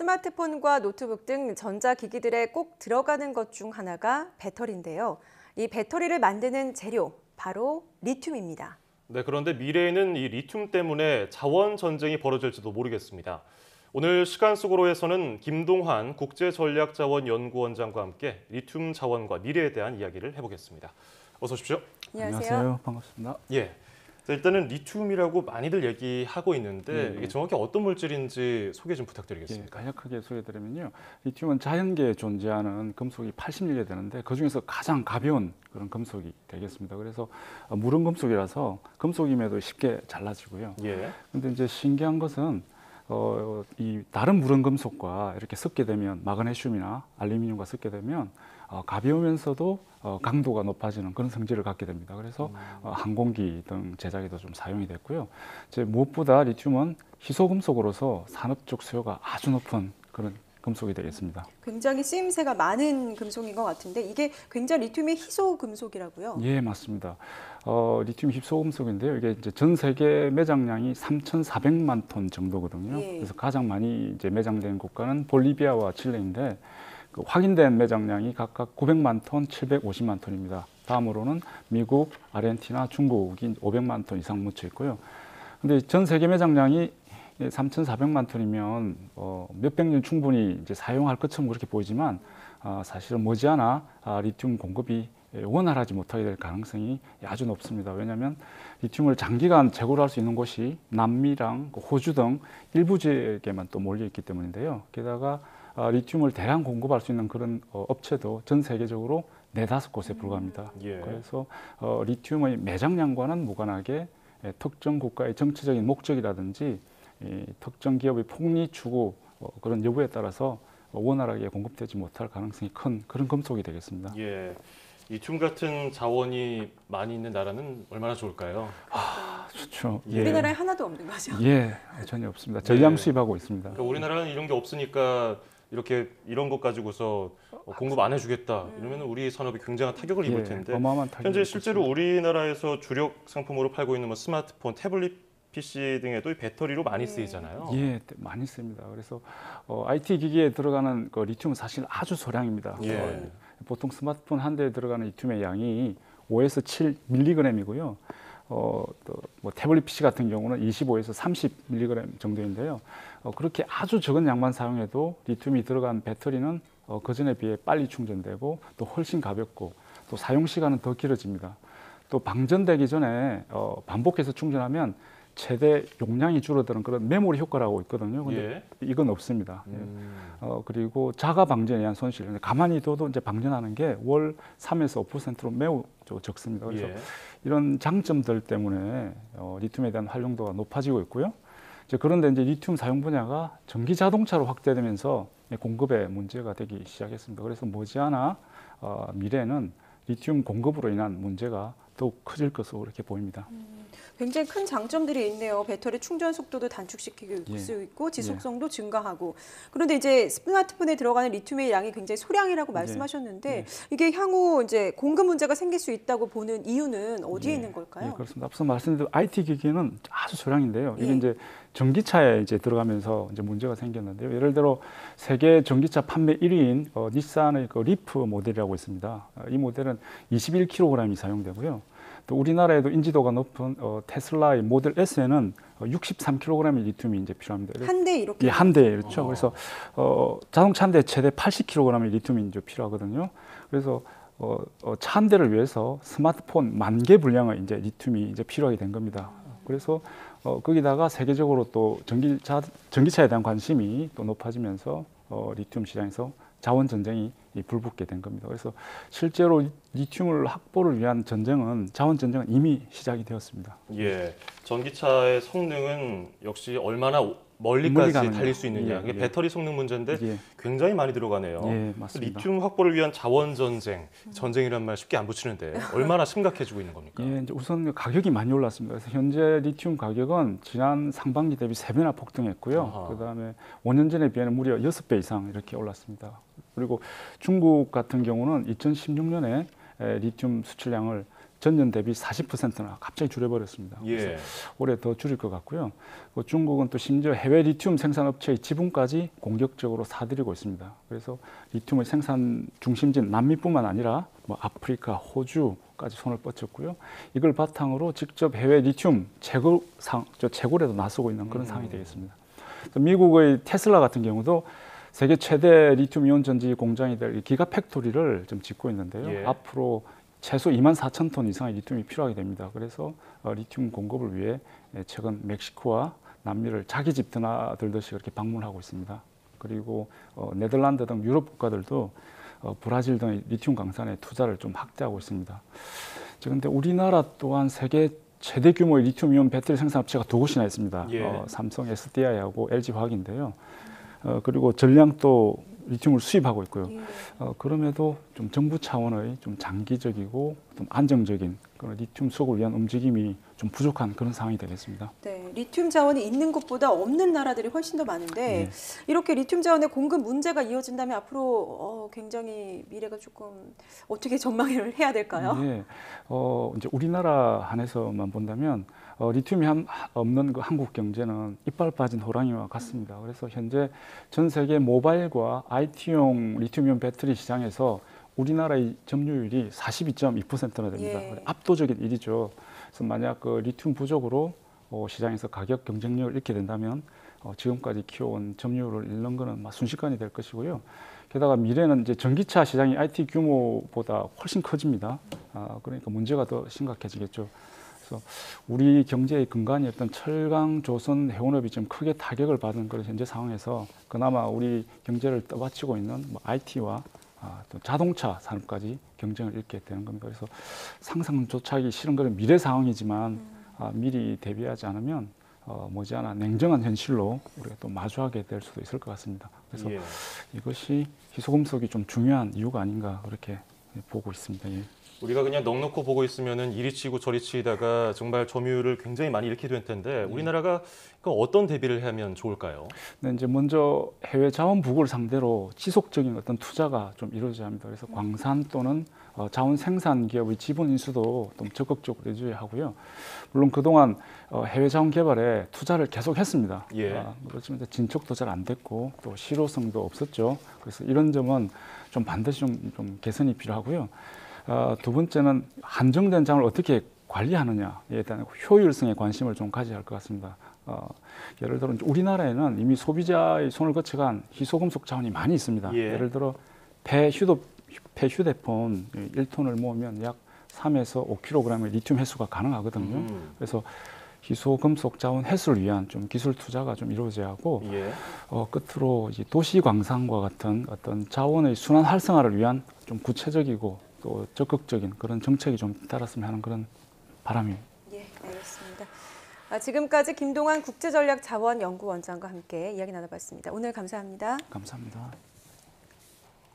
스마트폰과 노트북 등 전자기기들에 꼭 들어가는 것 중 하나가 배터리인데요. 이 배터리를 만드는 재료, 바로 리튬입니다. 네, 그런데 미래에는 이 리튬 때문에 자원 전쟁이 벌어질지도 모르겠습니다. 오늘 시간 속으로에서는 김동환 국제전략자원연구원장과 함께 리튬 자원과 미래에 대한 이야기를 해보겠습니다. 어서 오십시오. 안녕하세요. 반갑습니다. 예. 자, 일단은 리튬이라고 많이들 얘기하고 있는데 이게 정확히 어떤 물질인지 소개 좀 부탁드리겠습니다. 간략하게 소개해드리면요. 리튬은 자연계에 존재하는 금속이 80개 되는데 그중에서 가장 가벼운 그런 금속이 되겠습니다. 그래서 무른 금속이라서 금속임에도 쉽게 잘라지고요. 그런데 이제 신기한 것은 이 다른 무른 금속과 이렇게 섞게 되면 마그네슘이나 알루미늄과 섞게 되면 가벼우면서도 강도가 높아지는 그런 성질을 갖게 됩니다. 그래서 항공기 등 제작에도 좀 사용이 됐고요. 이제 무엇보다 리튬은 희소금속으로서 산업적 수요가 아주 높은 그런 금속이 되겠습니다. 굉장히 쓰임새가 많은 금속인 것 같은데 이게 굉장히 리튬의 희소 금속이라고요? 예, 맞습니다. 리튬 희소 금속인데요. 이게 이제 전 세계 매장량이 3,400만 톤 정도거든요. 그래서 가장 많이 이제 매장된 국가는 볼리비아와 칠레인데 그 확인된 매장량이 각각 900만 톤, 750만 톤입니다. 다음으로는 미국, 아르헨티나, 중국이 500만 톤 이상 묻혀 있고요. 근데 전 세계 매장량이 3,400만 톤이면 몇백 년 충분히 이제 사용할 것처럼 그렇게 보이지만 사실은 머지않아 리튬 공급이 원활하지 못하게 될 가능성이 아주 높습니다. 왜냐하면 리튬을 장기간 재고를 할 수 있는 곳이 남미랑 호주 등 일부 지역에만 또 몰려 있기 때문인데요. 게다가 리튬을 대량 공급할 수 있는 그런 업체도 전 세계적으로 4~5곳에 불과합니다. 그래서 리튬의 매장량과는 무관하게 특정 국가의 정치적인 목적이라든지 특정 기업의 폭리 추구 그런 여부에 따라서 원활하게 공급되지 못할 가능성이 큰 그런 금속이 되겠습니다. 리튬 같은 자원이 많이 있는 나라는 얼마나 좋을까요? 좋죠. 우리나라에 하나도 없는 거죠? 전혀 없습니다. 전량 수입하고 있습니다. 그러니까 우리나라는 이런 게 없으니까 이런 것 가지고서 공급 안 해주겠다 이러면 우리 산업이 굉장한 타격을 입을 텐데 어마어마한 타격이 현재 실제로 우리나라에서 주력 상품으로 팔고 있는 스마트폰, 태블릿 PC 등에도 이 배터리로 많이 쓰이잖아요. 많이 씁니다. 그래서 IT 기기에 들어가는 그 리튬은 사실 아주 소량입니다. 보통 스마트폰 한 대에 들어가는 리튬의 양이 5에서 7mg이고요. 뭐 태블릿 PC 같은 경우는 25에서 30mg 정도인데요. 그렇게 아주 적은 양만 사용해도 리튬이 들어간 배터리는 그전에 비해 빨리 충전되고 또 훨씬 가볍고 또 사용 시간은 더 길어집니다. 또 방전되기 전에 반복해서 충전하면 최대 용량이 줄어드는 그런 메모리 효과라고 있거든요. 근데 이건 없습니다. 그리고 자가 방전에 의한 손실. 가만히 둬도 이제 방전하는 게 월 3에서 5%로 매우 적습니다. 그래서 이런 장점들 때문에 리튬에 대한 활용도가 높아지고 있고요. 그런데 이제 리튬 사용 분야가 전기 자동차로 확대되면서 공급에 문제가 되기 시작했습니다. 그래서 머지않아 미래에는 리튬 공급으로 인한 문제가 더욱 커질 것으로 이렇게 보입니다. 굉장히 큰 장점들이 있네요. 배터리 충전 속도도 단축시킬 수 있고 지속성도 증가하고. 그런데 이제 스마트폰에 들어가는 리튬의 양이 굉장히 소량이라고 말씀하셨는데 이게 향후 이제 공급 문제가 생길 수 있다고 보는 이유는 어디에 있는 걸까요? 그렇습니다. 앞서 말씀드린 IT 기기는 아주 소량인데요. 이게 이제 전기차에 이제 들어가면서 이제 문제가 생겼는데요. 예를 들어 세계 전기차 판매 1위인 닛산의 그 리프 모델이라고 있습니다. 이 모델은 21kg이 사용되고요. 또 우리나라에도 인지도가 높은 테슬라의 모델 S에는 63kg의 리튬이 이제 필요합니다. 한 대 이렇게? 한 대, 그렇죠. 그래서 자동차 한 대 최대 80kg의 리튬이 이제 필요하거든요. 그래서 차 한 대를 위해서 스마트폰 10,000개 분량의 이제 리튬이 이제 필요하게 된 겁니다. 그래서 거기다가 세계적으로 또 전기차에 대한 관심이 또 높아지면서 리튬 시장에서 자원 전쟁이 불붙게 된 겁니다. 그래서 실제로 리튬을 확보를 위한 전쟁은 자원 전쟁은 이미 시작이 되었습니다. 전기차의 성능은 역시 얼마나 멀리까지 달릴 수 있느냐. 이게 배터리 성능 문제인데 굉장히 많이 들어가네요. 맞습니다. 리튬 확보를 위한 자원 전쟁, 전쟁이란 말 쉽게 안 붙이는데 얼마나 심각해지고 있는 겁니까? 이제 우선 가격이 많이 올랐습니다. 그래서 현재 리튬 가격은 지난 상반기 대비 3배나 폭등했고요. 그다음에 5년 전에 비해는 무려 6배 이상 이렇게 올랐습니다. 그리고 중국 같은 경우는 2016년에 리튬 수출량을 전년 대비 40%나 갑자기 줄여버렸습니다. 그래서 올해 더 줄일 것 같고요. 중국은 또 심지어 해외 리튬 생산 업체의 지분까지 공격적으로 사들이고 있습니다. 그래서 리튬의 생산 중심지인 남미뿐만 아니라 뭐 아프리카, 호주까지 손을 뻗쳤고요. 이걸 바탕으로 직접 해외 리튬 채굴에도 나서고 있는 그런 상황이 되겠습니다. 미국의 테슬라 같은 경우도 세계 최대 리튬 이온 전지 공장이 될 기가 팩토리를 좀 짓고 있는데요. 앞으로 최소 24,000톤 이상의 리튬이 필요하게 됩니다. 그래서 리튬 공급을 위해 최근 멕시코와 남미를 자기 집 드나들듯이 그렇게 방문하고 있습니다. 그리고 네덜란드 등 유럽 국가들도 브라질 등의 리튬 강산에 투자를 좀 확대하고 있습니다. 그런데 우리나라 또한 세계 최대 규모의 리튬 이온 배터리 생산 업체가 두 곳이나 있습니다. 삼성 SDI하고 LG화학인데요. 그리고 전량도 리튬을 수입하고 있고요. 그럼에도 좀 정부 차원의 좀 장기적이고 좀 안정적인 그런 리튬 수급을 위한 움직임이 좀 부족한 그런 상황이 되겠습니다. 네, 리튬 자원이 있는 곳보다 없는 나라들이 훨씬 더 많은데 이렇게 리튬 자원의 공급 문제가 이어진다면 앞으로 굉장히 미래가 조금 어떻게 전망을 해야 될까요? 네, 이제 우리나라 한해서만 본다면 리튬이 없는 그 한국 경제는 이빨 빠진 호랑이와 같습니다. 그래서 현재 전 세계 모바일과 IT용 리튬이온 배터리 시장에서 우리나라의 점유율이 42.2%나 됩니다. 압도적인 일이죠. 그래서 만약 그 리튬 부족으로 시장에서 가격 경쟁력을 잃게 된다면 지금까지 키워온 점유율을 잃는 것은 순식간이 될 것이고요. 게다가 미래는 이제 전기차 시장이 IT 규모보다 훨씬 커집니다. 그러니까 문제가 더 심각해지겠죠. 그래서 우리 경제의 근간이었던 철강, 조선, 해운업이 좀 크게 타격을 받은 그런 현재 상황에서 그나마 우리 경제를 떠받치고 있는 IT와 또 자동차 산업까지 경쟁을 잃게 되는 겁니다. 그래서 상상조차 하기 싫은 그런 미래 상황이지만 미리 대비하지 않으면 머지않아 냉정한 현실로 우리가 또 마주하게 될 수도 있을 것 같습니다. 그래서 이것이 희소금속이 좀 중요한 이유가 아닌가 그렇게 보고 있습니다. 우리가 그냥 넋놓고 보고 있으면은 이리 치고 저리 치다가 정말 점유율을 굉장히 많이 잃게 될 텐데 우리나라가 어떤 대비를 하면 좋을까요? 네, 이제 먼저 해외 자원 부국을 상대로 지속적인 어떤 투자가 좀 이루어져야 합니다. 그래서 광산 또는 자원 생산 기업의 지분 인수도 좀 적극적으로 해줘야 하고요. 물론 그동안 해외 자원 개발에 투자를 계속했습니다. 그렇지만 진척도 잘 안 됐고 또 실효성도 없었죠. 그래서 이런 점은 좀 반드시 좀 개선이 필요하고요. 두 번째는 한정된 자원을 어떻게 관리하느냐에 대한 효율성에 관심을 좀 가져야 할 것 같습니다. 예를 들어 우리나라에는 이미 소비자의 손을 거쳐간 희소금속 자원이 많이 있습니다. 예를 들어 폐휴대폰 1톤을 모으면 약 3에서 5kg의 리튬 해수가 가능하거든요. 그래서 희소금속 자원 해수를 위한 좀 기술 투자가 좀 이루어져야 하고 끝으로 이제 도시 광산과 같은 어떤 자원의 순환 활성화를 위한 좀 구체적이고 또 적극적인 그런 정책이 좀 따랐으면 하는 그런 바람입니다. 예, 알겠습니다. 지금까지 김동환 국제전략자원연구원장과 함께 이야기 나눠봤습니다. 오늘 감사합니다. 감사합니다.